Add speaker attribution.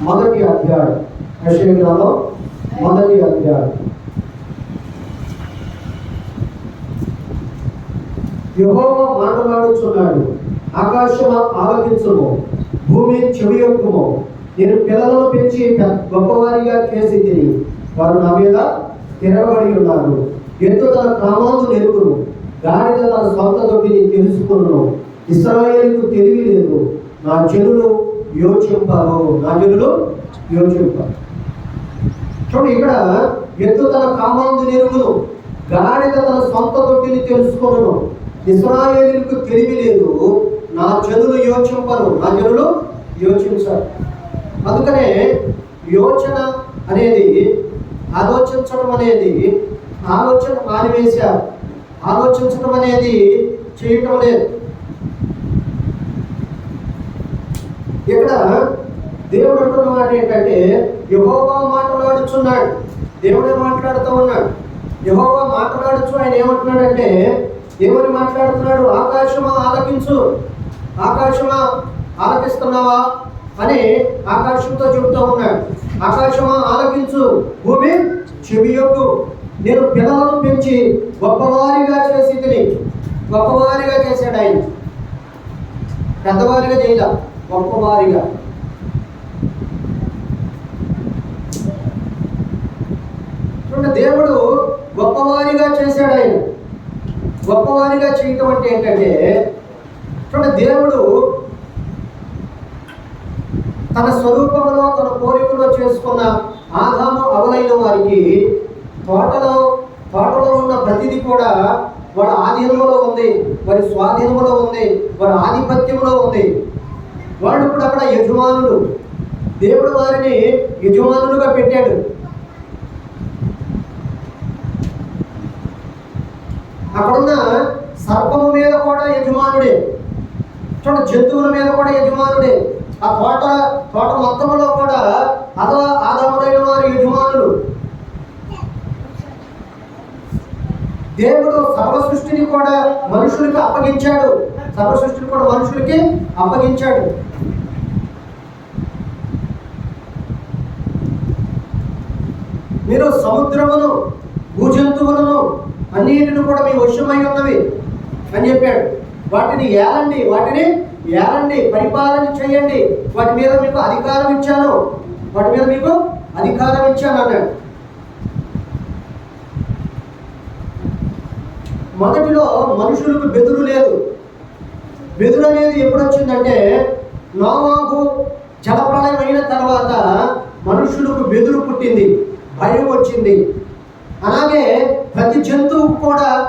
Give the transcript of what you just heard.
Speaker 1: మొదటి అధ్యాయం. యెషయా గ్రంథం మొదటి అధ్యాయం. యెహోవా మాట్లాడుచున్నాడు, ఆకాశమా ఆలకించుము, భూమి చెవియొక్కుము. నేను పిల్లలను పెంచి గొప్పవారిగా చేసి తిని వారు నా మీద తిరగబడి ఉన్నారు. ఎద్దు తన క్రమాలను నెరుగును, గాడిద తన సొంత దొడ్డిని తెలుసుకును. ఇశ్రాయేలుకు తెలివి లేదు, నా జనులు యోచింపరు, నా జనులు యోచింపరు. చూడండి, ఇక్కడ ఎద్దు తన కామాందు నెరుగును, గాడిద తన సొంత దొడ్డిని తెలుసుకును. ఇశ్రాయేలుకు తెలివి లేదు, నా జనులు యోచింపరు, నా జనులు యోచించరు. అందుకనే యోచన అనేది, ఆలోచించడం అనేది, ఆలోచన మానివేశారు. ఆలోచించడం అనేది చేయటం లేదు. ఇక్కడ దేవుడు అంటున్న మాట ఏంటంటే, యెహోవా మాట్లాడుచున్నాడు. దేవుడే మాట్లాడుతూ ఉన్నాడు. యెహోవా మాట్లాడుచు ఆయన ఏమంటున్నాడంటే, ఏమని మాట్లాడుతున్నాడు? ఆకాశమా ఆలకించు, ఆకాశమా ఆలకిస్తున్నావా అని ఆకాశంతో చెబుతూ ఉన్నాడు. ఆకాశమా ఆలకించు, భూమి చెవియొగ్గు. నేను పిల్లలను పెంచి గొప్పవారిగా చేసి తిని. గొప్పవారిగా చేశాడు ఆయన, పెద్దవారిగా చేయలే, గొప్పవారిగా. చూడండి, దేవుడు గొప్పవారిగా చేశాడు ఆయన. గొప్పవారిగా చేయటం అంటే ఏంటంటే, చూడండి, దేవుడు తన స్వరూపంలో తన కోరికలో చేసుకున్న ఆదాము అవలైన వారికి తోటలో ఉన్న ప్రతిదీ కూడా వాడి ఆధీనంలో ఉంది, వారి స్వాధీనంలో ఉంది, వారి ఆధిపత్యంలో ఉంది. వాళ్ళు కూడా అక్కడ యజమానులు. దేవుడు వారిని యజమానులుగా పెట్టాడు. అక్కడున్న సర్పము మీద కూడా యజమానుడే. చూడండి, జంతువుల మీద కూడా యజమానుడే. ఆ తోట మొత్తంలో కూడా ఆదాములైన వారు యజమానులు. దేవుడు సర్వ సృష్టిని కూడా మనుషులకి అప్పగించాడు. సర్వ సృష్టిని కూడా మనుషులకి అప్పగించాడు. మీరు సముద్రమును, భూజంతువులను అన్నిటిని కూడా మీ వశమై ఉన్నవి అని చెప్పాడు. వాటిని ఏలండి, పరిపాలన చేయండి. వాటి మీద మీకు అధికారం ఇచ్చాను అన్నాడు. మొదటిలో మనుషులకు బెదురు లేదు. బెదురు అనేది ఎప్పుడు వచ్చిందంటే, నోవాహు జలప్రళయం అయిన తర్వాత మనుషులకు బెదురు పుట్టింది, భయం వచ్చింది. అలాగే ప్రతి జంతువు కూడా